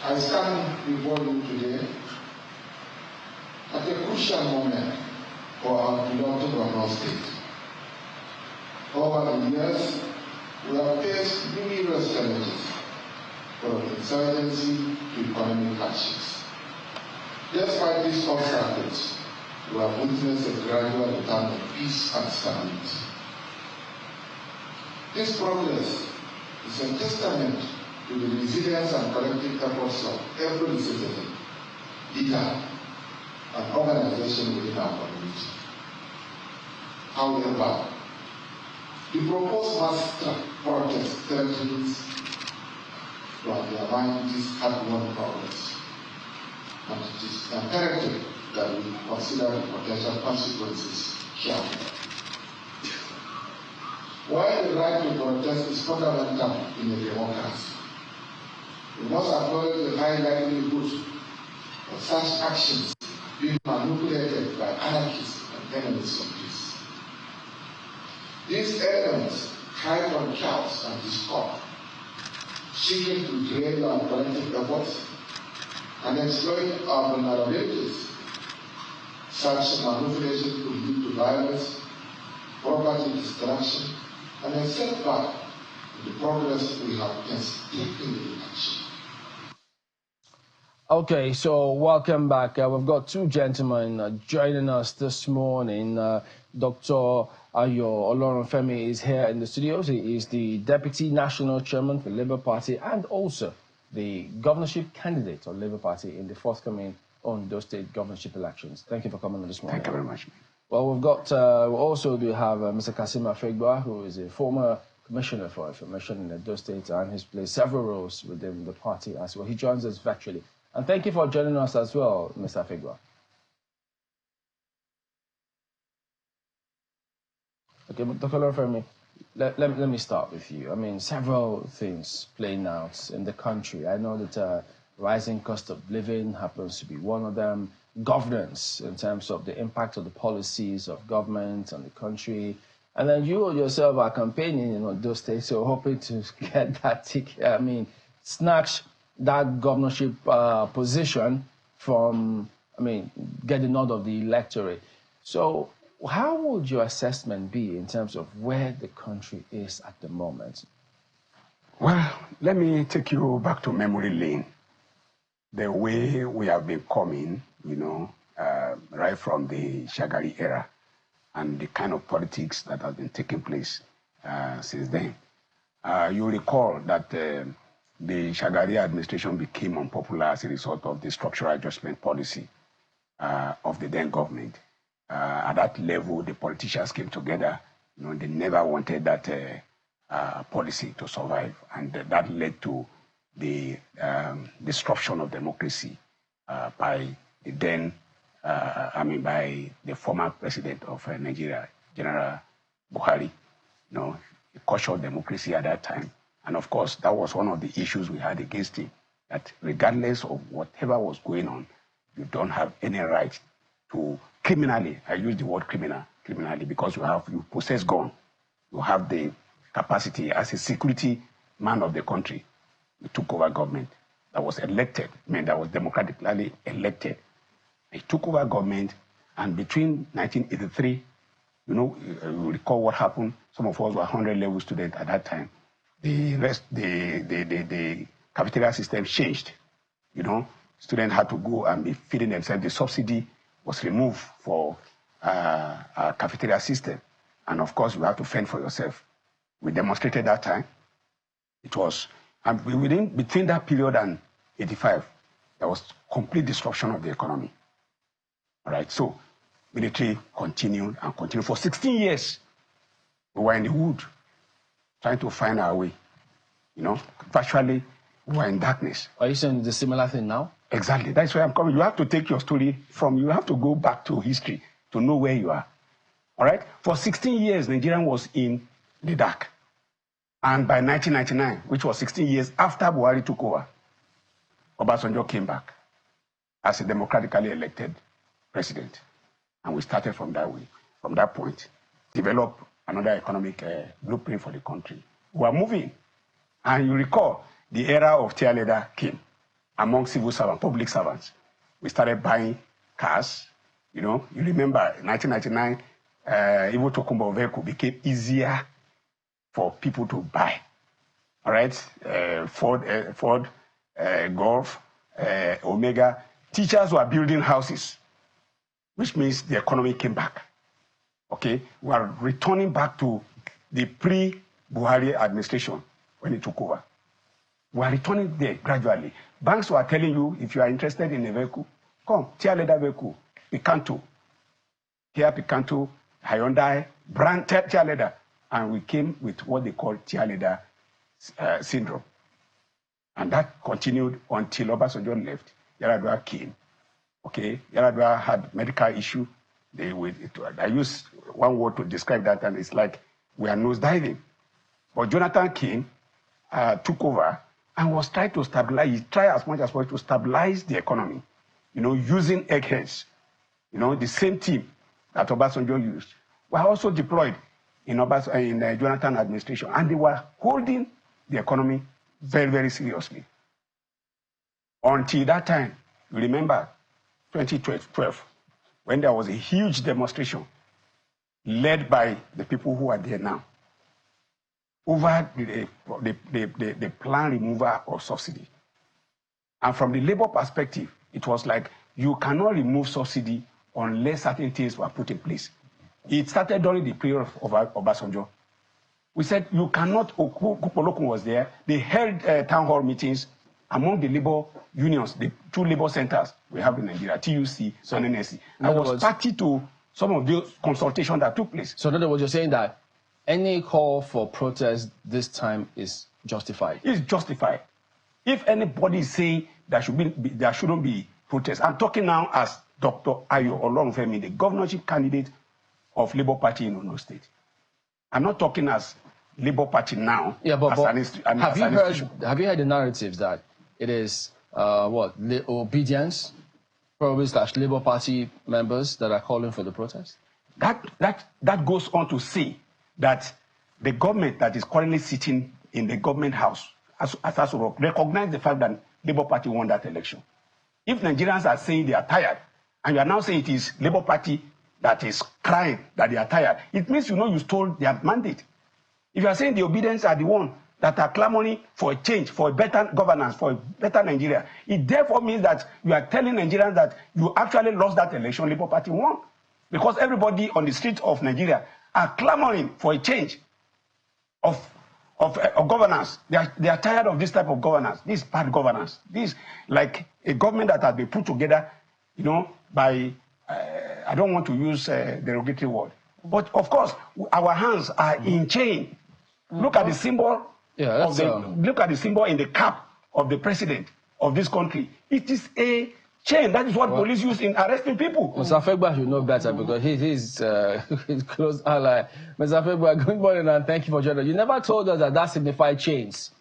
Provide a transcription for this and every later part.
I stand before you today at a crucial moment for our beloved Borno State. Over the years, we have faced numerous challenges, from insurgency to economic hardships. Despite these obstacles, we have witnessed a gradual return of peace and stability. This progress is a testament to the resilience and collective efforts of every citizen, leader, and organization within our community. However, the proposed mass protest threatens to undermine this hard-won progress, and it is imperative that we consider the potential consequences carefully. While the right to protest is fundamental in a democracy, we must avoid the high likelihood of such actions being manipulated by anarchists and enemies of peace. These elements thrive on chaos and discord, seeking to drain our collective efforts and exploit our vulnerabilities. Such manipulation could lead to violence, property destruction, and a setback in the progress we have taken in action. Okay, so welcome back. We've got two gentlemen joining us this morning. Dr. Ayo Olorunfemi is here in the studios. He is the Deputy National Chairman for Labour Party and also the governorship candidate of Labour Party in the forthcoming Ondo State governorship elections. Thank you for coming on this morning. Thank you very much. Well, we've got, we also do have Mr. Kasim Afegbua, who is a former Commissioner for Information in Edo State, and he's played several roles within the party as well. He joins us virtually. And thank you for joining us as well, Mr. Afegbua. Okay, but Dr. Olorunfemi, let me start with you. I mean, several things playing out in the country. I know that rising cost of living happens to be one of them. Governance, in terms of the impact of the policies of government on the country. And then you yourself are campaigning in those states, so hoping to get that ticket, snatch that governorship position from, get the nod of the electorate. So how would your assessment be in terms of where the country is at the moment? Well, let me take you back to memory lane. The way we have been coming, right from the Shagari era and the kind of politics that has been taking place since then. You recall that the Shagari administration became unpopular as a result of the structural adjustment policy of the then government. At that level, the politicians came together. They never wanted that policy to survive, and that led to the disruption of democracy by the then, by the former president of Nigeria, General Buhari. He cautioned democracy at that time. And of course, that was one of the issues we had against him, that regardless of whatever was going on, you don't have any right to criminally, I use the word criminally, because you possess gun, you have the capacity as a security man of the country. You took over government that was elected, that was democratically elected. He took over government, and between 1983, you recall what happened. Some of us were 100-level students at that time. The cafeteria system changed. Students had to go and be feeding themselves. The subsidy was removed for a cafeteria system. And of course, you have to fend for yourself. We demonstrated that time. It was, and between that period and 85, there was complete disruption of the economy. All right, so military continued and continued. For 16 years, we were in the wood, trying to find our way. Virtually, we were in darkness. Are you saying the similar thing now? Exactly. That's where I'm coming. You have to take your story you have to go back to history to know where you are. All right? For 16 years, Nigeria was in the dark. And by 1999, which was 16 years after Buhari took over, Obasanjo came back as a democratically elected president. And we started from that way, from that point, develop another economic blueprint for the country. We are moving. And you recall, the era of tear leather came. among civil servants, public servants. We started buying cars. You know, you remember 1999, even Tokumbo vehicle became easier for people to buy. All right, Ford, Golf, Omega. Teachers were building houses, which means the economy came back. Okay, we are returning back to the pre-Buhari administration when it took over. We are returning there gradually. Banks were telling you, if you are interested in a vehicle, come, tier leader vehicle, Picanto. Here, Picanto, Hyundai, brand tier leader. And we came with what they call tier leader syndrome. And that continued until Obasanjo left. Yar'Adua came. Okay, Yar'Adua had medical issue. I use one word to describe that, and it's like we are nosediving. But Jonathan came, took over, and was trying to stabilize. He tried as much as possible to stabilize the economy, you know, using eggheads. You know, the same team that Obasanjo used were also deployed in Jonathan administration, and they were holding the economy very, very seriously. Until that time, you remember 2012, when there was a huge demonstration led by the people who are there now over the planned removal of subsidy. And from the labor perspective, it was like you cannot remove subsidy unless certain things were put in place. It started during the period of Obasanjo. We said you cannot, Kupolokun was there, they held town hall meetings among the labor unions, the two labor centers we have in Nigeria, TUC and NSC. I was party to some of those consultations that took place. So in other words, you're saying that any call for protest this time is justified? It's justified. If anybody is saying there shouldn't be protest, I'm talking now as Dr. Ayo Olorunfemi, the governorship candidate of Labour Party in Ondo State. I'm not talking as Labour Party now. Yeah, but have you heard the narratives that it is obedience, probably / Labour Party members that are calling for the protest? That goes on to say that the government that is currently sitting in the government house as recognize the fact that Labour Party won that election. If Nigerians are saying they are tired, and you are now saying it is Labour Party that is crying that they are tired, it means you stole their mandate. If you are saying the obedience are the one that are clamoring for a change, for a better governance, for a better Nigeria, it therefore means that you are telling Nigerians that you actually lost that election, Labour Party won. Because everybody on the streets of Nigeria are clamoring for a change of governance. They are tired of this type of governance, this bad governance. This like a government that has been put together, by, I don't want to use a derogatory word, but of course, our hands are in chain. Look at the symbol. Yeah, look at the symbol in the cap of the president of this country. It is a chain. That is what police use in arresting people. Mr. Afegbua should know better because he's close ally. Mr. Afegbua, good morning and thank you for joining us. You never told us that signified chains.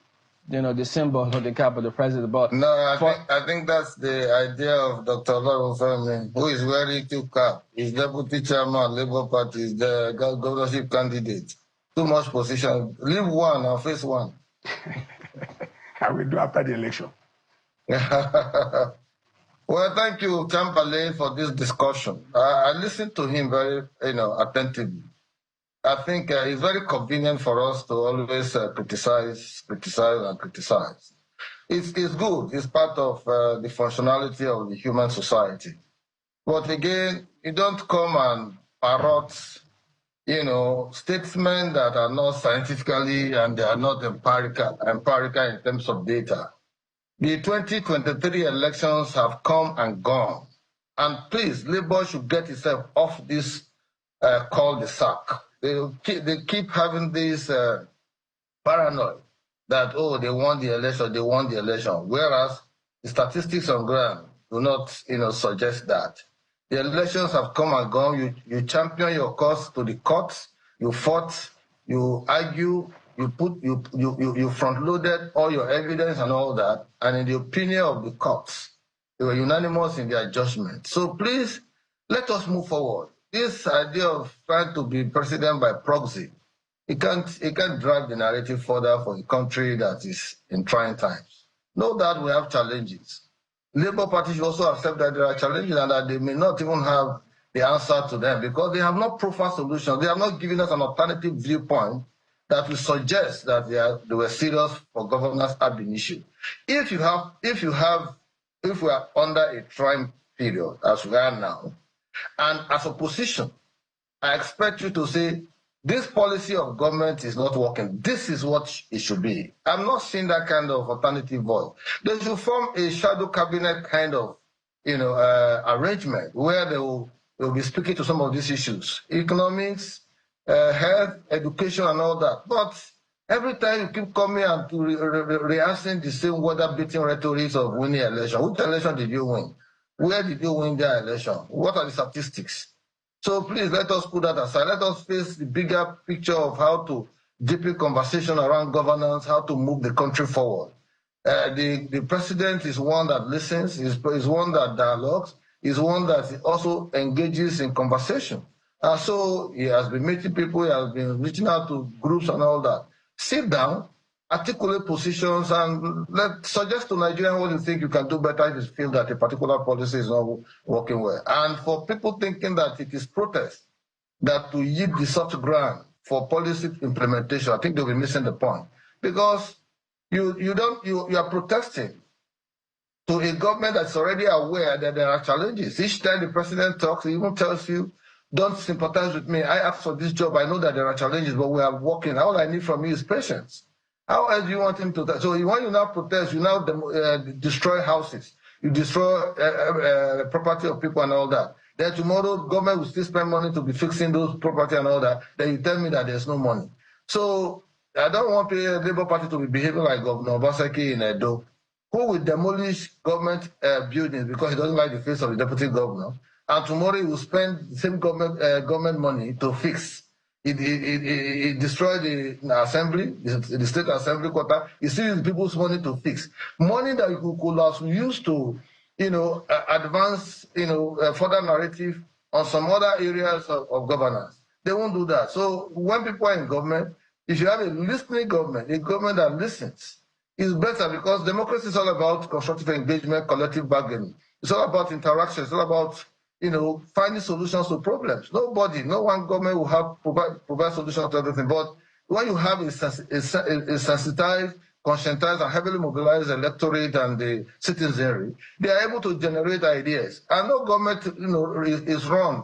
The symbol of the cap of the president. But no, I think that's the idea of Dr. Olorunfemi, who is wearing two caps. He's deputy chairman, Labour Party, is the governorship candidate. Too much position. Leave one and face one. I will do after the election. Well, thank you, Kampale, for this discussion. I listened to him very, attentively. I think it's very convenient for us to always criticize. It's good. It's part of the functionality of the human society. But again, you don't come and parrot, statements that are not scientifically and they are not empirical in terms of data. The 2023 elections have come and gone. And please, Labour should get itself off this cul-de-sac. They keep having this paranoia that, they won the election, whereas the statistics on ground do not, suggest that. The elections have come and gone. You champion your cause to the courts. You fought. You argue. You front-loaded all your evidence and all that. And in the opinion of the courts, they were unanimous in their judgment. So please, let us move forward. This idea of trying to be president by proxy, it can't drive the narrative further for a country that is in trying times. know that we have challenges. Labour Party should also accept that there are challenges and that they may not even have the answer to them because they have not profiled solutions. They have not given us an alternative viewpoint that will suggest that they were serious for governance ab initio. If we are under a trying period as we are now, and as opposition, I expect you to say, this policy of government is not working. This is what it should be. I'm not seeing that kind of alternative voice. They should form a shadow cabinet kind of, arrangement where they will be speaking to some of these issues, economics, health, education, and all that. But every time you keep coming and rehearsing the same weather-beating rhetoric of winning election. Which election did you win? Where did you win that election? What are the statistics? So please let us put that aside. Let us face the bigger picture of how to deepen conversation around governance, how to move the country forward. The president is one that listens, is one that dialogues, is one that also engages in conversation. And so he has been meeting people, he has been reaching out to groups and all that. Sit down, articulate positions, and suggest to Nigerians what you think you can do better if you feel that a particular policy is not working well. And for people thinking that it is protest that will yield the soft ground for policy implementation, I think they'll be missing the point. Because you are protesting to a government that's already aware that there are challenges. Each time the president talks, he even tells you, don't sympathize with me. I asked for this job. I know that there are challenges, but we are working. All I need from you is patience. How else do you want him to? So when you now protest, you now destroy houses, you destroy property of people and all that. Then tomorrow, government will still spend money to be fixing those property and all that. Then you tell me that there's no money. So I don't want the Labour Party to be behaving like Governor Obaseki in Edo, who will demolish government buildings because he doesn't like the face of the deputy governor. And tomorrow he will spend the same government money to fix. He destroyed the assembly, the state assembly quarter. He still used people's money to fix. Money that you could have used to, advance, further narrative on some other areas of governance. They won't do that. So when people are in government, if you have a listening government, a government that listens, it's better because democracy is all about constructive engagement, collective bargaining. It's all about interaction. It's all about finding solutions to problems. No one government will have provide solutions to everything. But when you have a sensitized, conscientized, and heavily mobilized electorate and the citizenry, they are able to generate ideas. And no government, is run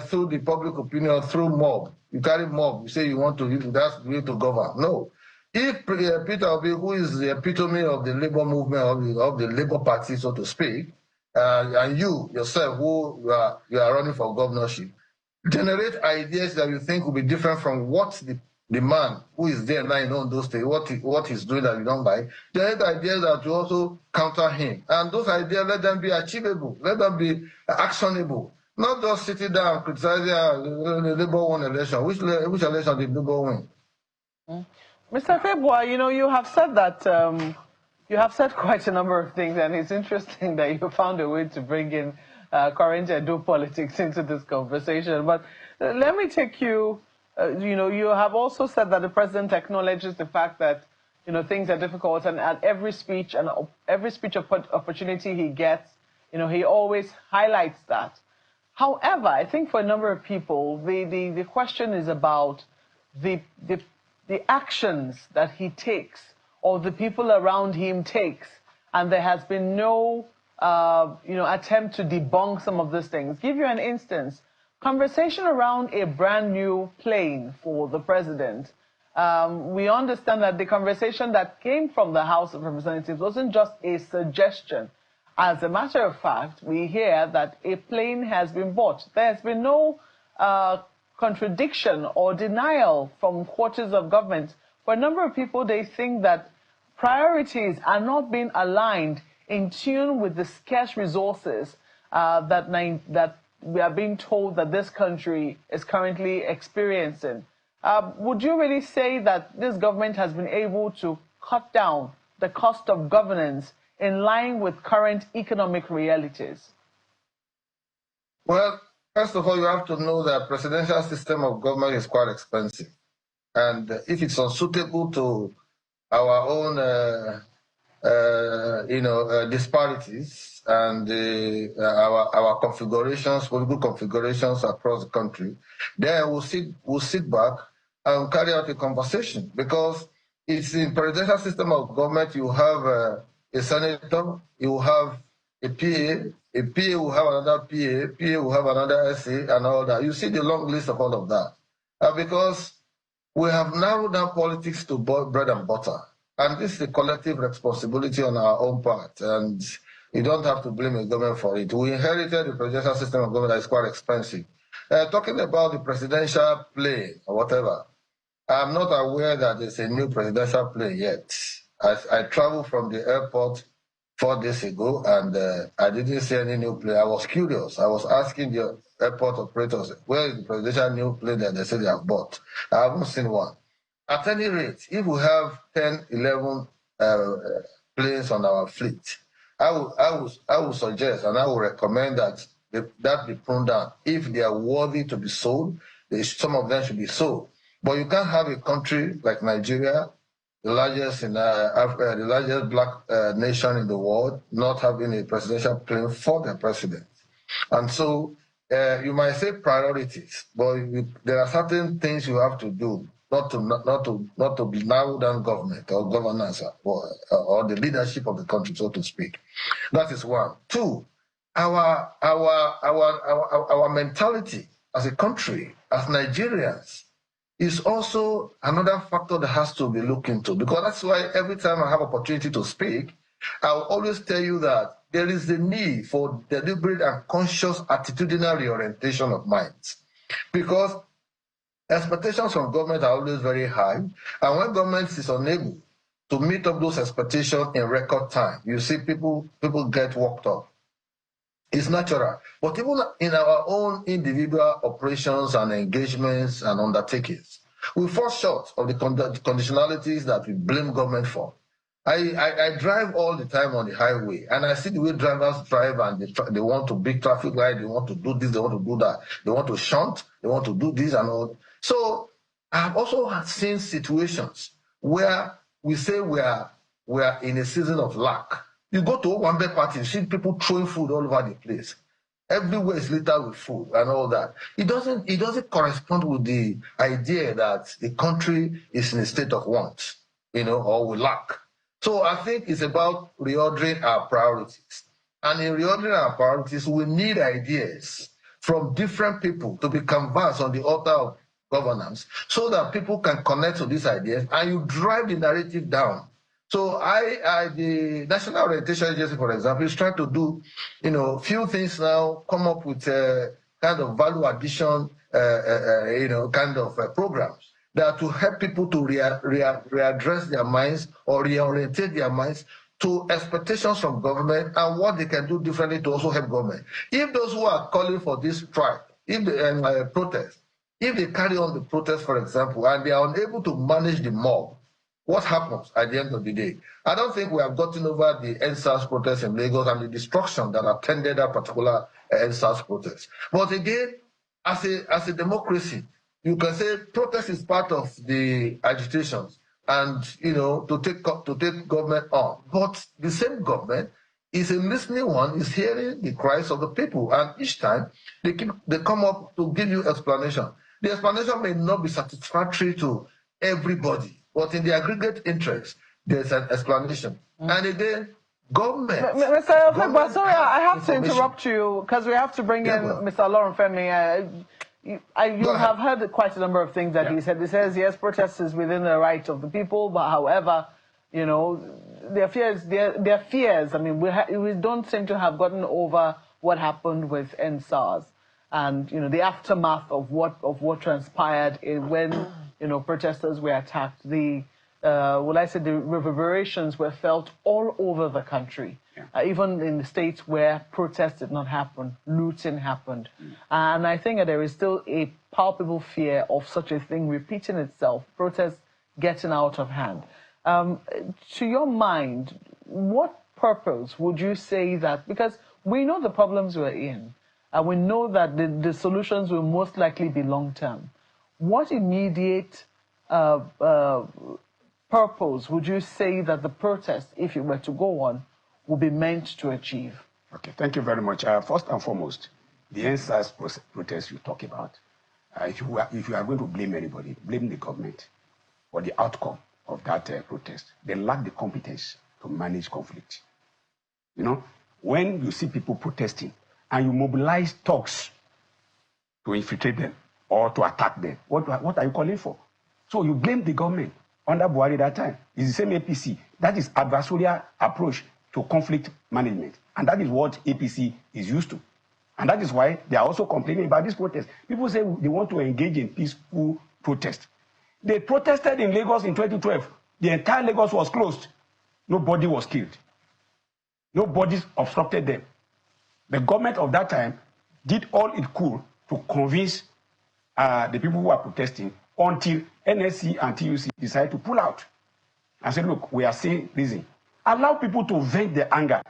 through the public opinion, through mob. You carry mob. You say you want to. That's the way to govern. No. If Peter Obi, who is the epitome of the labor movement of the Labour Party, so to speak, and you yourself, who you are running for governorship, generate ideas that you think will be different from what the man who is there now in those states, what he's doing that you don't like, generate ideas that will also counter him. And those ideas, let them be achievable, let them be actionable. Not just sitting down and criticizing the Labour won election. Which election did Labour win? Mr. Afegbua, you have said that you have said quite a number of things, and it's interesting that you found a way to bring in current Edo politics into this conversation. But let me take you, you have also said that the president acknowledges the fact that, things are difficult, and at every speech opportunity he gets, he always highlights that. However, I think for a number of people, the question is about the actions that he takes or the people around him takes, and there has been no attempt to debunk some of these things. Give you an instance. Conversation around a brand new plane for the president. We understand that the conversation that came from the House of Representatives wasn't just a suggestion. As a matter of fact, we hear that a plane has been bought. There has been no contradiction or denial from quarters of government. For a number of people, they think that priorities are not being aligned in tune with the scarce resources that we are being told that this country is currently experiencing. Would you really say that this government has been able to cut down the cost of governance in line with current economic realities? Well, first of all, you have to know that presidential system of government is quite expensive. And if it's unsuitable to our own disparities and our configurations, political configurations across the country, then we'll sit back and carry out a conversation, because it's in presidential system of government. You have a senator, you have a PA will have another PA will have another SA, and all that. You see the long list of all of that, because we have narrowed down politics to bread and butter. And this is a collective responsibility on our own part. And you don't have to blame the government for it. We inherited the presidential system of government that is quite expensive. Talking about the presidential plane or whatever, I'm not aware that there's a new presidential plane yet. I traveled from the airport 4 days ago, and I didn't see any new plane. I was curious. I was asking the airport operators, where is the presidential new plane that they say they have bought? I haven't seen one. At any rate, if we have 10, 11 planes on our fleet, I would suggest and I would recommend that that be pruned down. If they are worthy to be sold, some of them should be sold. But you can't have a country like Nigeria, the largest in Africa, the largest black nation in the world, not having a presidential plane for the president. And so you might say priorities, but there are certain things you have to do, not to be narrow down government or governance or the leadership of the country, so to speak. That is one. Two, our mentality as a country, as Nigerians, is also another factor that has to be looked into, because that's why every time I have opportunity to speak, I'll always tell you that there is the need for deliberate and conscious attitudinal reorientation of minds, because expectations from government are always very high, and when government is unable to meet up those expectations in record time, you see people get worked up. It's natural. But even in our own individual operations and engagements and undertakings, we fall short of the conditionalities that we blame government for. I drive all the time on the highway, and I see the way drivers drive, and they want to big traffic light, they want to do this, they want to do that, they want to shunt, they want to do this and all. So I've also seen situations where we say we are in a season of lack. You go to one big party, you see people throwing food all over the place. Everywhere is littered with food and all that. It doesn't correspond with the idea that the country is in a state of want, or we lack. So I think it's about reordering our priorities. And in reordering our priorities, we need ideas from different people to be canvassed on the altar of governance, so that people can connect to these ideas and you drive the narrative down. So the National Orientation Agency, for example, is trying to do, few things now, come up with kind of value addition, kind of programs that to help people to readdress their minds or reorientate their minds to expectations from government and what they can do differently to also help government. If those who are calling for this strike, if they protest, if they carry on the protest, for example, and they are unable to manage the mob, what happens at the end of the day? I don't think we have gotten over the NSAS protest in Lagos and the destruction that attended that particular NSAS protest. But again, as a democracy, you can say protest is part of the agitations and, to take government on. But the same government is a listening one, is hearing the cries of the people. And each time they come up to give you explanation. The explanation may not be satisfactory to everybody, but in the aggregate interest, there's an explanation. And again, government. Mr. Afegbua, sorry, I have to interrupt you because we have to bring in Mr. Olorunfemi. You have heard quite a number of things that he said. He says, yes, protest is within the right of the people, but however, their fears. I mean, we don't seem to have gotten over what happened with NSAS and, the aftermath of what transpired when, protesters were attacked. The reverberations were felt all over the country, even in the states where protests did not happen, looting happened. And I think that there is still a palpable fear of such a thing repeating itself, protests getting out of hand. To your mind, what purpose would you say that, because we know the problems we're in, and we know that the solutions will most likely be long-term. What immediate purpose would you say that the protest, if it were to go on, would be meant to achieve? Okay, thank you very much. First and foremost, the NSAS protest you talk about, if you are going to blame anybody, blame the government for the outcome of that protest. They lack the competence to manage conflict. You know, when you see people protesting and you mobilize thugs to infiltrate them or to attack them, what are you calling for? So you blame the government under Buhari that time. It's the same APC. That is adversarial approach to conflict management. And that is what APC is used to. And that is why they are also complaining about this protest. People say they want to engage in peaceful protest. They protested in Lagos in 2012. The entire Lagos was closed. Nobody was killed. Nobody obstructed them. The government of that time did all it could to convince the people who are protesting until NSC and TUC decided to pull out and say, look, we are seeing reason. Allow people to vent their anger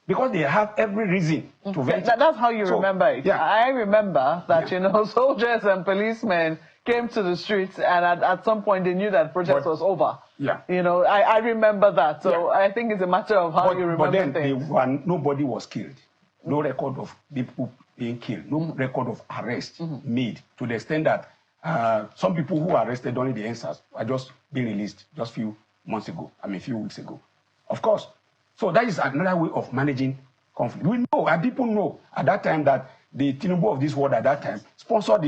because they have every reason to vent. That's how you remember it. Yeah. I remember that, you know, soldiers and policemen came to the streets and at some point they knew that protest was over. Yeah. You know, I remember that. So I think it's a matter of how you remember then things. Nobody was killed. No record of people being killed. No record of arrest made to the extent that some people who were arrested during the NSAS are just being released just a few weeks ago. Of course. So that is another way of managing conflict. We know, and people know at that time that the Tinubu of this world at that time sponsored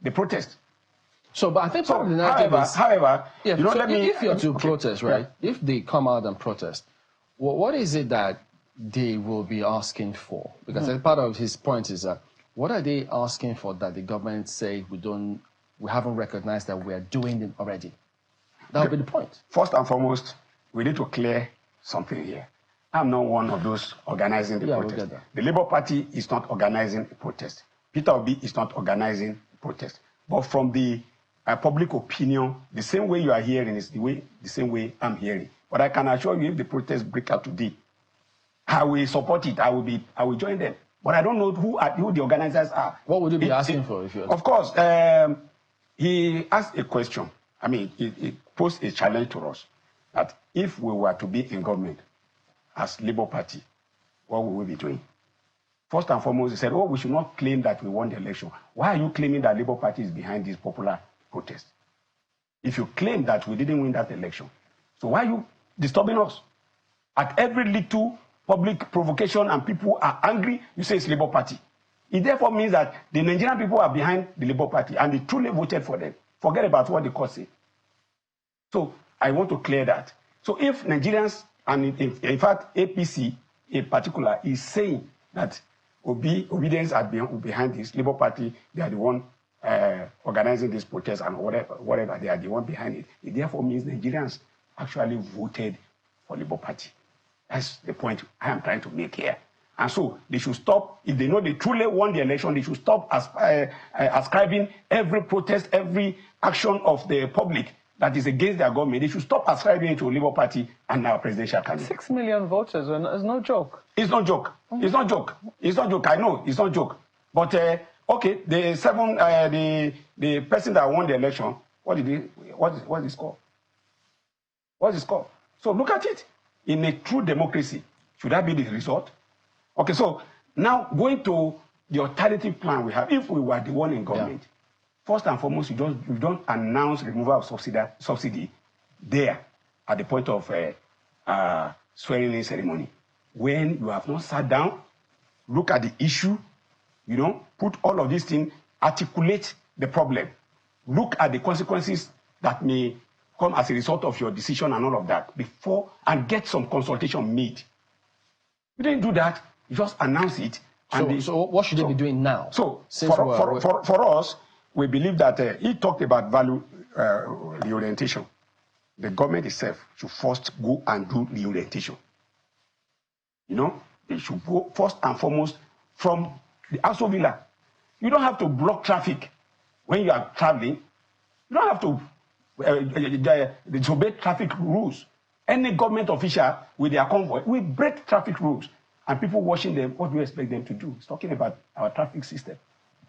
the protest. So, but I think probably the narrative is... However, yeah, you know, so if you're to protest, right, if they come out and protest, what is it that they will be asking for? Because part of his point is that what are they asking for that the government say we haven't recognized that we are doing it already? That would be the point. First and foremost, we need to clear something here. I'm not one of those organizing the protest. The Labour Party is not organizing a protest. Peter Obi is not organizing a protest. But from the public opinion, the same way you are hearing is the same way I'm hearing. But I can assure you, if the protests break out today, I will support it. I will join them. But I don't know who the organizers are. What would you be asking for if you're... Of course, he asked a question. I mean, he posed a challenge to us that if we were to be in government as Labour Party, what will we be doing? First and foremost, he said, oh, we should not claim that we won the election. Why are you claiming that Labour Party is behind this popular protest? If you claim that we didn't win that election, so why are you disturbing us? At every little public provocation and people are angry, you say it's Labour Party. It therefore means that the Nigerian people are behind the Labour Party and they truly voted for them. Forget about what the court said. So I want to clear that. So if Nigerians, and in fact APC in particular, is saying that obedience are behind this Labour Party, they are the one organizing this protest and whatever, they are the one behind it. It therefore means Nigerians actually voted for Labour Party. That's the point I am trying to make here. And so they should stop, if they know they truly won the election, they should stop ascribing every protest, every action of the public that is against their government. They should stop ascribing it to Labour Party and our presidential candidate. 6 million voters, it's no joke. It's not joke. It's not joke. It's not joke. I know it's not joke. But okay, the person that won the election, what is his score? What's his score? So look at it. In a true democracy, should that be the result? Okay, so now going to the alternative plan we have, if we were the one in government, first and foremost, you don't announce removal of subsidy there at the point of swearing-in ceremony. When you have not sat down, look at the issue, you know, put all of these things, articulate the problem, look at the consequences that may come as a result of your decision and all of that before, and get some consultation made. You didn't do that, you just announce it. So what should they be doing now? So for us, we believe that he talked about value reorientation. The government itself should first go and do reorientation. You know, they should go first and foremost from the Aso Villa. You don't have to block traffic when you are traveling. You don't have to disobey traffic rules. Any government official with their convoy will break traffic rules. And people watching them, what do you expect them to do? It's talking about our traffic system.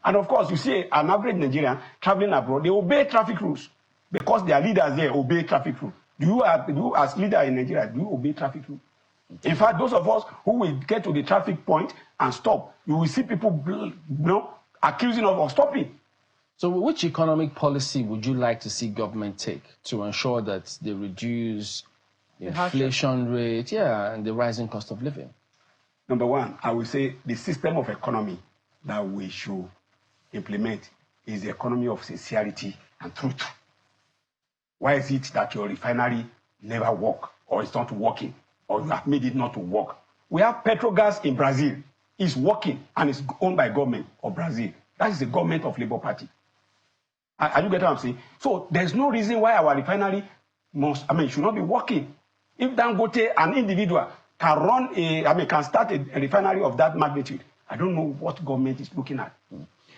And of course, you see an average Nigerian traveling abroad, they obey traffic rules because their leaders there obey traffic rules. Do you as leader in Nigeria, do you obey traffic rule? In fact, those of us who will get to the traffic point and stop, you will see people, accusing of stopping. So which economic policy would you like to see government take to ensure that they reduce the inflation rate, and the rising cost of living? Number one, I will say the system of economy that we should implement is the economy of sincerity and truth. Why is it that your refinery never work, or it's not working, or you have made it not to work? We have Petrogas in Brazil. It's working and it's owned by government of Brazil. That is the government of Labour Party. Are you getting what I'm saying? So there's no reason why our refinery should not be working. If Dangote, an individual, can start a refinery of that magnitude, I don't know what government is looking at.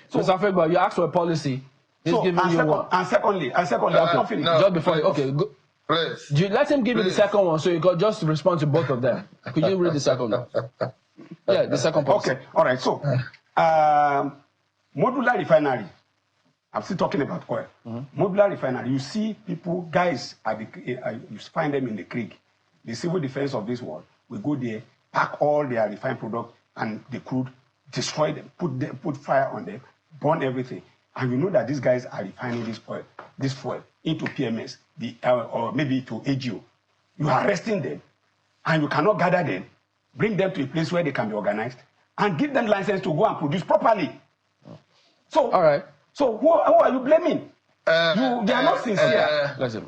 So, Mr. Afegbua, you asked for a policy. He's giving you one. And secondly, I'm not finished. No, just before, go. Please. Let him give you the second one, so you got just respond to both of them. Could you read the second one? Yeah, the second policy. Okay, all right. So, modular refinery. I'm still talking about oil. Modular refinery. You see people, guys, you find them in the creek. The civil defense of this world will go there, pack all their refined product and the crude, destroy them, put fire on them, burn everything. And you know that these guys are refining this fuel into PMS, or maybe to AGO. You are arresting them, and you cannot gather them, bring them to a place where they can be organized, and give them license to go and produce properly. So, all right. So who are you blaming? They are not sincere. Listen.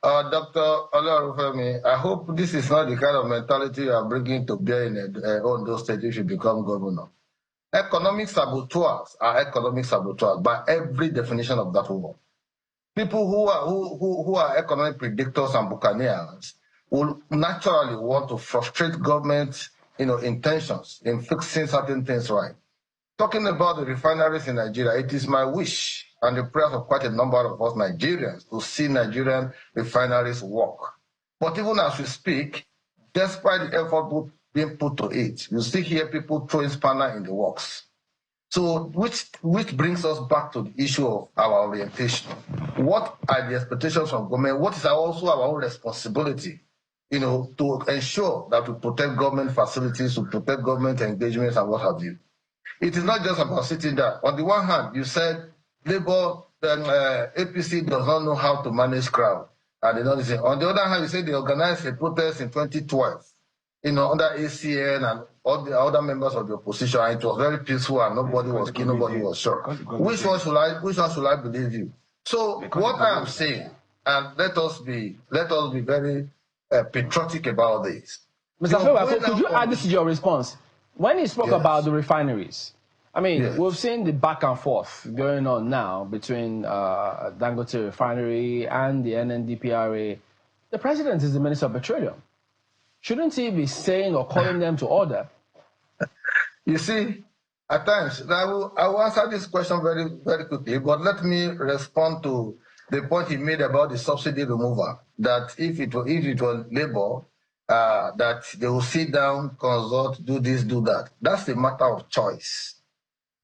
Dr. Olorufemi, I hope this is not the kind of mentality you are bringing to bear in Ondo State if you become governor. Economic saboteurs are economic saboteurs by every definition of that word. People who are economic predictors and buccaneers will naturally want to frustrate government, intentions in fixing certain things right. Talking about the refineries in Nigeria, it is my wish and the prayers of quite a number of us Nigerians to see Nigerian refineries work. But even as we speak, despite the effort being put to it, you still hear people throwing spanner in the works. So, which brings us back to the issue of our orientation. What are the expectations from government? What is also our own responsibility, to ensure that we protect government facilities, to protect government engagements and what have you. It is not just about sitting there. On the one hand, you said Labour, APC does not know how to manage crowd. And they don't listen. On the other hand, you said they organized a protest in 2012, under ACN and all the other members of the opposition, and it was very peaceful and nobody was killed, nobody was shot. Which one should I believe you? So what I am saying, and let us be very patriotic about this. Mr. Afegbua, could you add this to your response? When he spoke about the refineries, we've seen the back and forth going on now between Dangote Refinery and the NNDPRA. The president is the Minister of Petroleum. Shouldn't he be saying or calling them to order? You see, at times, I will answer this question very, very quickly, but let me respond to the point he made about the subsidy removal, that if it was Labour, that they will sit down, consult, do this, do that. That's a matter of choice.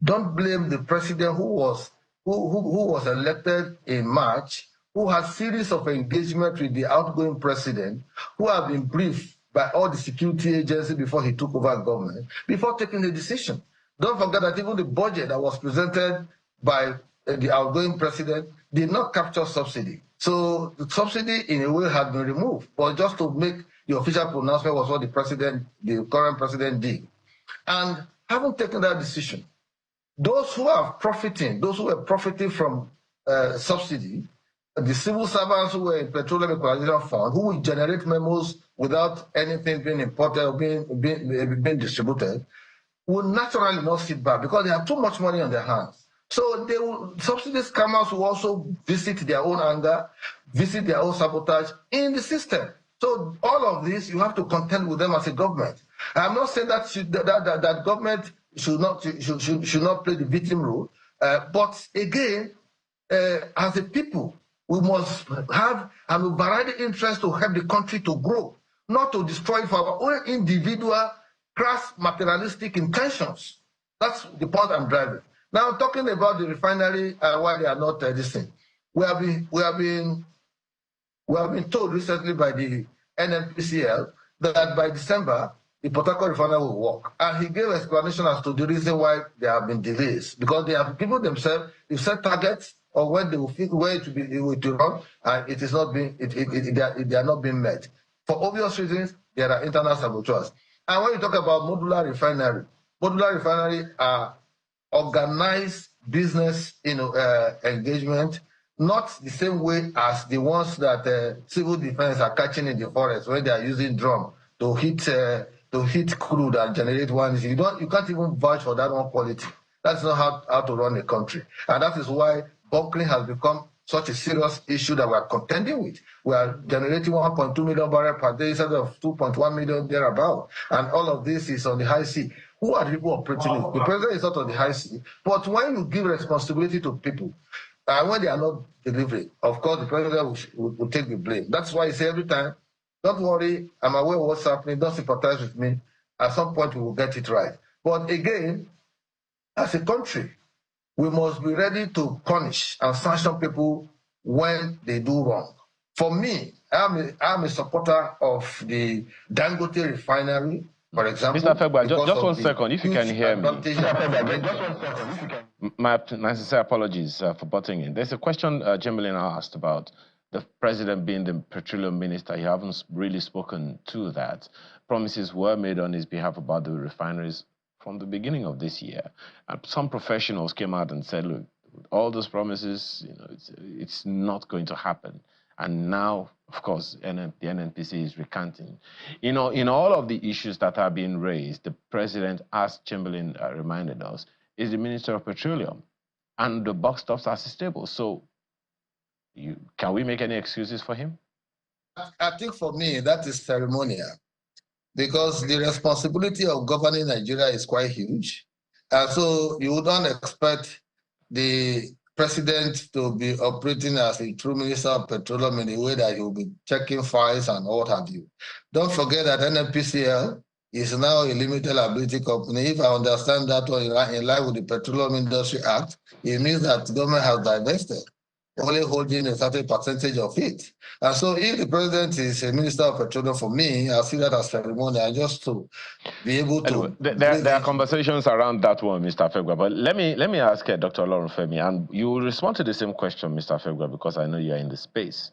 Don't blame the president who was elected in March, who had series of engagement with the outgoing president, who have been briefed by all the security agencies before he took over government, before taking the decision. Don't forget that even the budget that was presented by the outgoing president did not capture subsidy. So the subsidy in a way had been removed, but just to make the official pronouncement was what the current president did. And having taken that decision, those who were profiting from subsidy, the civil servants who were in Petroleum Equalization Fund, who will generate memos without anything being imported or being distributed, will naturally not sit back because they have too much money on their hands. So subsidy scammers will also visit their own anger, visit their own sabotage in the system. So all of this, you have to contend with them as a government. I'm not saying that government should not play the victim role, but again, as a people, we must have an overriding interest to help the country to grow, not to destroy it for our own individual, crass, materialistic intentions. That's the point I'm driving. Now, talking about the refinery, why they are not this thing. We have been We have been told recently by the NNPCL that by December, the Port Harcourt refinery will work. And he gave explanation as to the reason why there have been delays. Because they have people themselves, they set targets or when they will fit where it will run, and it is not being they are not being met. For obvious reasons, there are internal saboteurs. And when you talk about modular refinery are organized business engagement, not the same way as the ones that civil defense are catching in the forest when they are using drone to hit crude and generate one. You can't even vouch for that one quality. That's not how to run a country. And that is why bunkering has become such a serious issue that we are contending with. We are generating 1.2 million barrels per day instead of 2.1 million thereabout. And all of this is on the high sea. Who are the people operating it? The president is not on the high sea. But when you give responsibility to people, when they are not delivering, of course, the president will take the blame. That's why I say every time, don't worry, I'm aware of what's happening, don't sympathize with me. At some point, we will get it right. But again, as a country, we must be ready to punish and sanction people when they do wrong. For me, I'm a supporter of the Dangote refinery, for example. Mr. Afegbua, just 1 second, if you can hear me. My sincere apologies for butting in. There's a question Chamberlain asked about the president being the petroleum minister. You haven't really spoken to that. Promises were made on his behalf about the refineries from the beginning of this year. Some professionals came out and said, look, all those promises, it's not going to happen. And now, of course, the NNPC is recanting. In all of the issues that are being raised, the president, as Chamberlain reminded us, is the Minister of Petroleum. And the buck stops at his table. So can we make any excuses for him? I think for me, that is ceremonial. Because the responsibility of governing Nigeria is quite huge. And so you don't expect the president to be operating as a true minister of petroleum in a way that he will be checking files and what have you. Don't forget that NNPCL is now a limited liability company. If I understand that one in line with the Petroleum Industry Act, it means that the government has divested, only holding a certain percentage of it. And so if the president is a minister of petroleum, for me, I see that as ceremonial, just to be able to... Anyway, there are conversations around that one, Mr. Afegbua, but let me ask Dr. Olorunfemi, and you will respond to the same question, Mr. Afegbua, because I know you are in the space.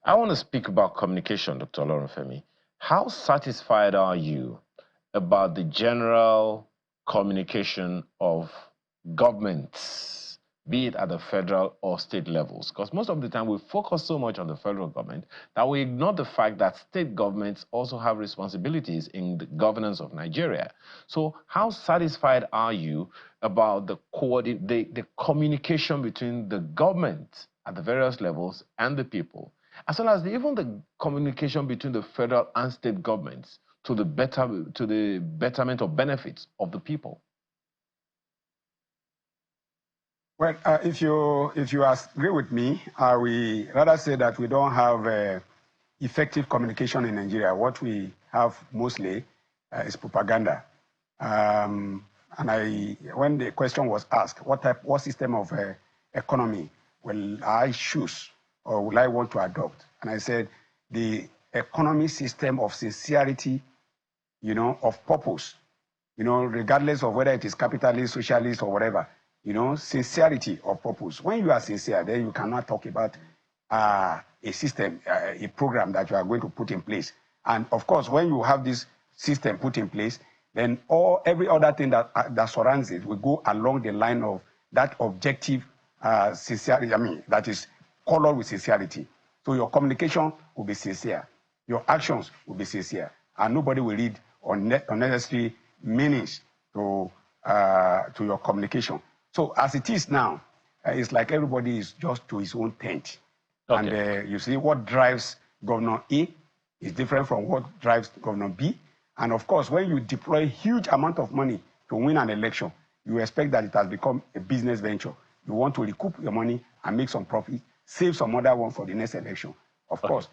I want to speak about communication, Dr. Olorunfemi. How satisfied are you about the general communication of governments, be it at the federal or state levels? Because most of the time we focus so much on the federal government that we ignore the fact that state governments also have responsibilities in the governance of Nigeria. So how satisfied are you about the communication between the government at the various levels and the people, as well as even the communication between the federal and state governments to the betterment or benefits of the people? Well, if you agree with me, I will rather say that we don't have effective communication in Nigeria. What we have mostly is propaganda. And when the question was asked, what system of economy will I choose or will I want to adopt? And I said, the economy system of sincerity, of purpose, regardless of whether it is capitalist, socialist, or whatever. Sincerity of purpose. When you are sincere, then you cannot talk about a system, a program that you are going to put in place. And of course, when you have this system put in place, then every other thing that surrounds it will go along the line of that objective sincerity, that is colored with sincerity. So your communication will be sincere. Your actions will be sincere. And nobody will read unnecessary meanings to your communication. So as it is now, it's like everybody is just to his own tent. Okay. And you see what drives Governor A is different from what drives Governor B. And of course, when you deploy a huge amount of money to win an election, you expect that it has become a business venture. You want to recoup your money and make some profit, save some other one for the next election. Of course,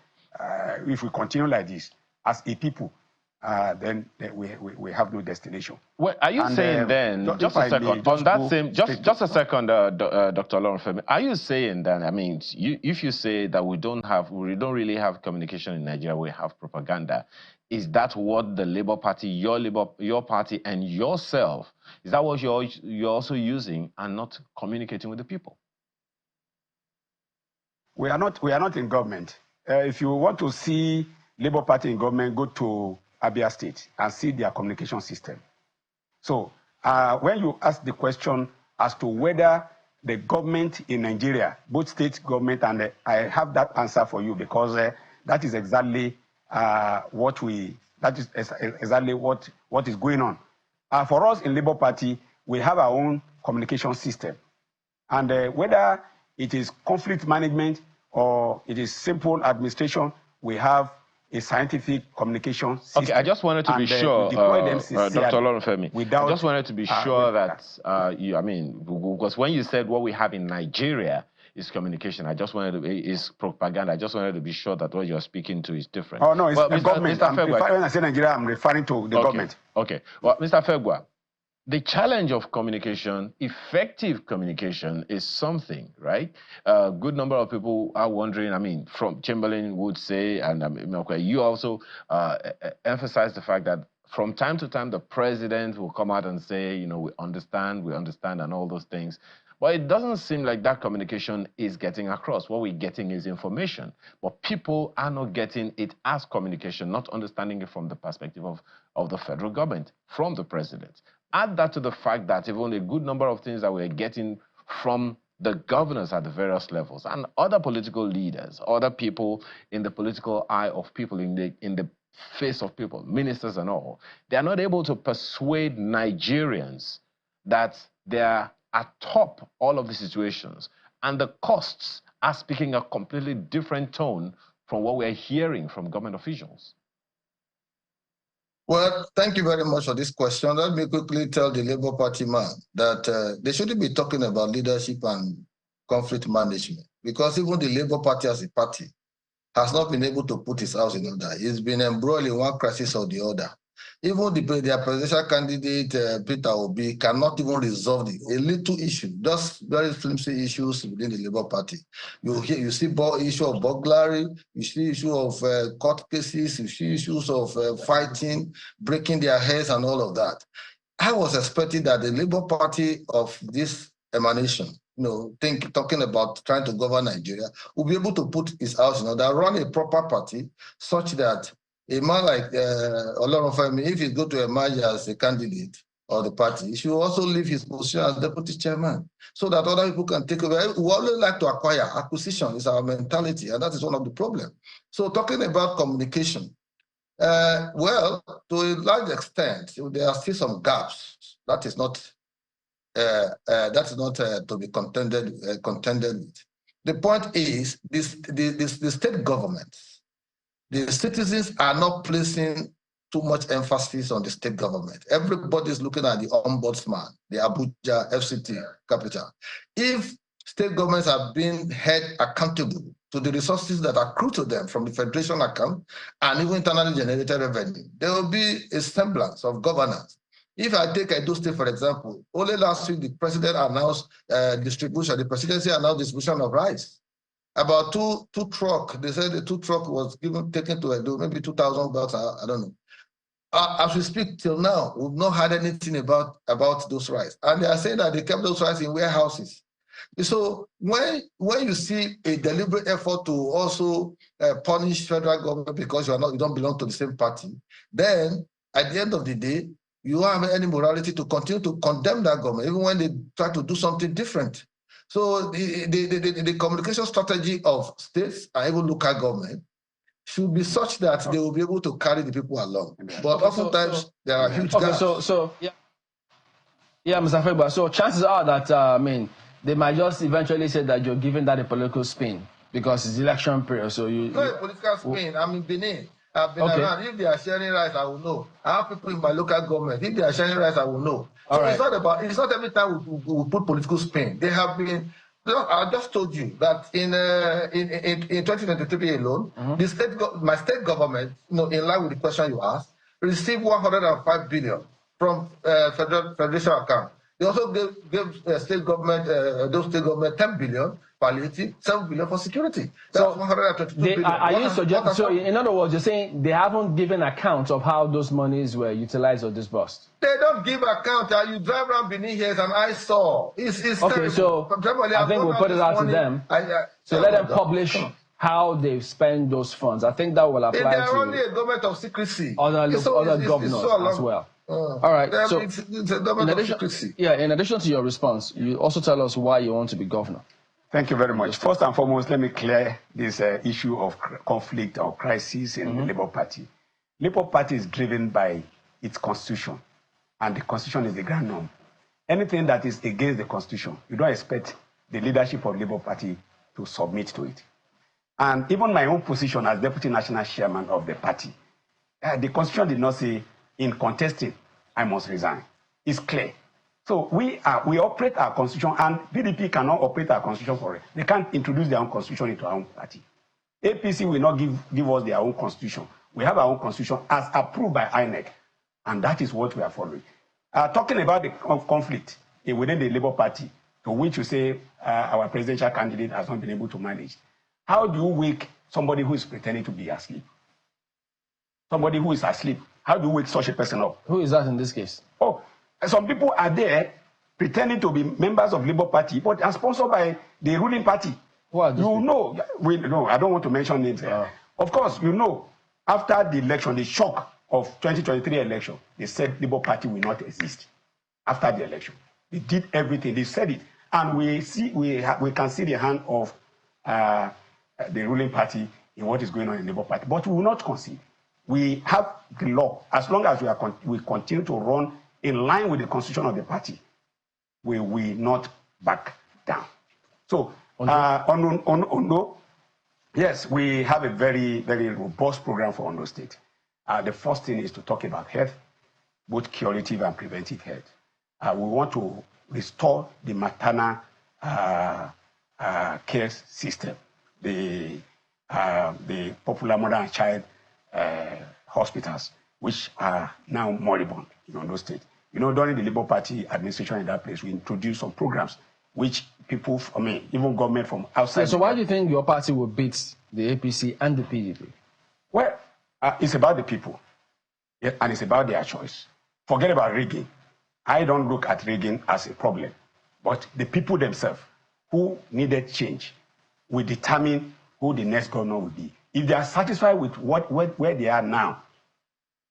if we continue like this, as a people, then we have no destination. Well, are you saying then, just a second, on that same, just a second, Dr. Olorunfemi, are you saying then, I mean, if you say that we don't really have communication in Nigeria, we have propaganda, is that what the Labour Party, your party and yourself, is that what you're also using and not communicating with the people? We are not in government. If you want to see Labour Party in government, go to Abia State and see their communication system. So when you ask the question as to whether the government in Nigeria, both state government, and I have that answer for you, because that is exactly what is going on. For us in Labour Party, we have our own communication system, and whether it is conflict management or it is simple administration, we have a scientific communication system. Okay, I just wanted to be sure, Dr. Olorunfemi, I just wanted to be sure that, I mean, because when you said what we have in Nigeria is communication, is propaganda, I just wanted to be sure that what you're speaking to is different. Oh, no, it's the government. When I say Nigeria, I'm referring to the government. Okay, well, Mr. Afegbua, the challenge of communication, effective communication, is something, right? A good number of people are wondering, I mean, from Chamberlain would say, and you also emphasize the fact that from time to time, the president will come out and say, you know, we understand, and all those things. But it doesn't seem like that communication is getting across. What we're getting is information. But people are not getting it as communication, not understanding it from the perspective of the federal government, from the president. Add that to the fact that even a good number of things that we're getting from the governors at the various levels and other political leaders, other people in the political eye of people, in the face of people, ministers and all, they are not able to persuade Nigerians that they are atop all of the situations. And the costs are speaking a completely different tone from what we're hearing from government officials. Well, thank you very much for this question. Let me quickly tell the Labour Party man that they shouldn't be talking about leadership and conflict management, because even the Labour Party as a party has not been able to put its house in order. It's been embroiled in one crisis or the other. Even their presidential candidate, Peter Obi, cannot even resolve a little issue, just very flimsy issues within the Labour Party. You see issue of burglary, you see issue of court cases, you see issues of fighting, breaking their heads and all of that. I was expecting that the Labour Party of this emanation, you know, talking about trying to govern Nigeria, will be able to put his house in order, run a proper party such that a man like Olorunfemi, if he go to emerge as a candidate of the party, he should also leave his position as deputy chairman so that other people can take over. We always like to acquire. Acquisition is our mentality, and that is one of the problems. So talking about communication, well, to a large extent, there are still some gaps. That is not to be contended with. The point is, the state governments, the citizens are not placing too much emphasis on the state government. Everybody's looking at the ombudsman, the Abuja FCT capital. If state governments are being held accountable to the resources that accrue to them from the federation account and even internally generated revenue, there will be a semblance of governance. If I take Edo State, for example, only last week the president announced the presidency announced distribution of rice. About two truck, they said the 2 truck was taken to Edo, maybe 2,000 bucks, I don't know. As we speak till now, we've not had anything about those rice. And they are saying that they kept those rice in warehouses. So when you see a deliberate effort to also punish federal government because you don't belong to the same party, then at the end of the day, you don't have any morality to continue to condemn that government, even when they try to do something different. So the communication strategy of states and even local government should be such that they will be able to carry the people along. But oftentimes there are huge gaps. Yeah, Mr. Afegbua, so chances are that, they might just eventually say that you're giving that a political spin because it's election period. So not a political spin. I'm in Benin. I've been around. If they are sharing rights, I will know. I have people in my local government. If they are sharing rights, I will know. So it's not every time we put political spin. They have been. I just told you that in 2023 alone, my state government, in line with the question you asked, received 105 billion from federation account. They also gave state government, those state government 10 billion palliative, 7 billion for security. That's 122 billion. Are you suggesting, so in other words, you're saying they haven't given account of how those monies were utilized or disbursed? They don't give account. You drive around beneath here and I saw. It's okay, terrible. so I think we'll put it out to them. So let them publish how they've spent those funds. I think that will apply to... They are only a government of secrecy. Other governors as well. All right. So it's a government of secrecy. Yeah, in addition to your response, you also tell us why you want to be governor. Thank you very much. First and foremost, let me clear this issue of conflict or crisis in the Labour Party. Labour Party is driven by its constitution, and the constitution is the grand norm. Anything that is against the constitution, you don't expect the leadership of Labour Party to submit to it. And even my own position as deputy national chairman of the party, the constitution did not say in contesting, I must resign. It's clear. So we operate our constitution, and PDP cannot operate our constitution for it. They can't introduce their own constitution into our own party. APC will not give us their own constitution. We have our own constitution as approved by INEC, and that is what we are following. Talking about the conflict within the Labour Party, to which you say our presidential candidate has not been able to manage. How do you wake somebody who is pretending to be asleep? Somebody who is asleep, how do you wake such a person up? Who is that in this case? Oh, some people are there pretending to be members of Labour Party, but are sponsored by the ruling party. What? You know, I don't want to mention names. Of course, you know, after the election, the shock of 2023 election, they said Labour Party will not exist. After the election, they did everything. They said it, and we can see the hand of the ruling party in what is going on in the Labour Party. But we will not concede. We have the law. As long as we continue to run in line with the constitution of the party, we will not back down. So, Ondo, yes, we have a very, very robust program for Ondo State. The first thing is to talk about health, both curative and preventive health. We want to restore the maternal care system, the popular mother and child hospitals, which are now moribund in Ondo State. You know, during the Labour Party administration in that place, we introduced some programs which people, even government from outside. So why do you think your party will beat the APC and the PDP? Well, it's about the people, and it's about their choice. Forget about rigging. I don't look at rigging as a problem, but the people themselves who needed change will determine who the next governor will be. If they are satisfied with where they are now,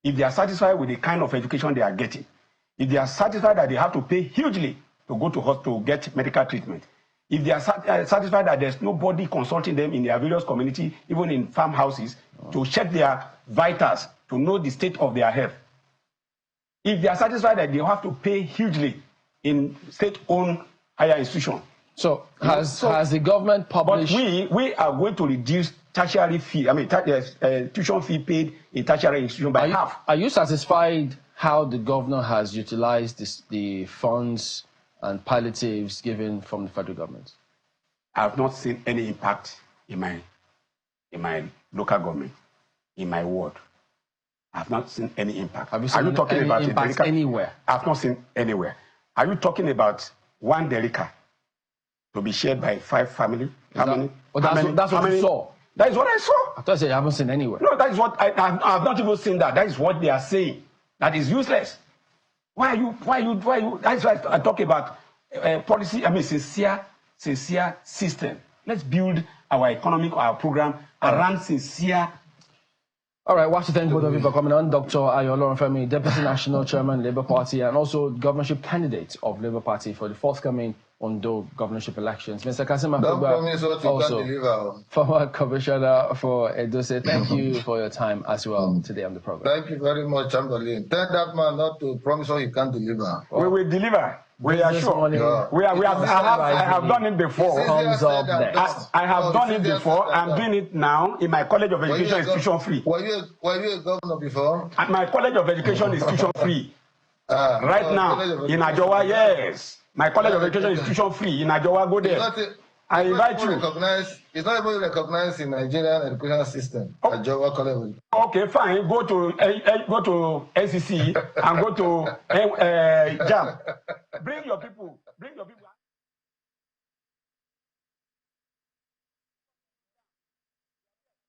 if they are satisfied with the kind of education they are getting, if they are satisfied that they have to pay hugely to go to hospital to get medical treatment, if they are satisfied that there's nobody consulting them in their various community, even in farmhouses, to check their vitals, to know the state of their health, if they are satisfied that they have to pay hugely in state-owned higher institutions. So has the government published... But we are going to reduce tertiary fee, tuition fee paid in tertiary institution by half. Are you satisfied how the governor has utilized the funds and palliatives given from the federal government? I have not seen any impact in my local government, in my ward. I have not seen any impact. Have you seen any impact anywhere? I have not seen anywhere. Are you talking about one delica to be shared by 5 families? That's what you saw. That is what I saw. I thought you said you haven't seen anywhere. No, that is what I have not even seen that. That is what they are saying. That is useless. Why you? That's why I talk about policy. Sincere system. Let's build our economic, our program around sincere. All right, want to thank both of you for coming on. Dr. Ayo Olorunfemi, Deputy National Chairman, Labour Party, and also governorship candidate of Labour Party for the forthcoming Ondo governorship elections. Mr. Kasim Afegbua, also former commissioner for Edo State. Thank you for your time as well today on the program. Thank you very much, Chamberlain. Tell that man not to promise what he can't deliver. We will deliver. We are sure. I have done it before. Comes up next. I have done it before. I'm doing it now in my College of Education is tuition free. Were you a governor before? At my College of Education is tuition free. Right now in Ajowa, yes. My College of Education is tuition free in Ajowa. Go there. I invite you. It's not even recognized in Nigerian education system. Oh. Okay, fine. Go to NCC and go to JAM. Bring your people.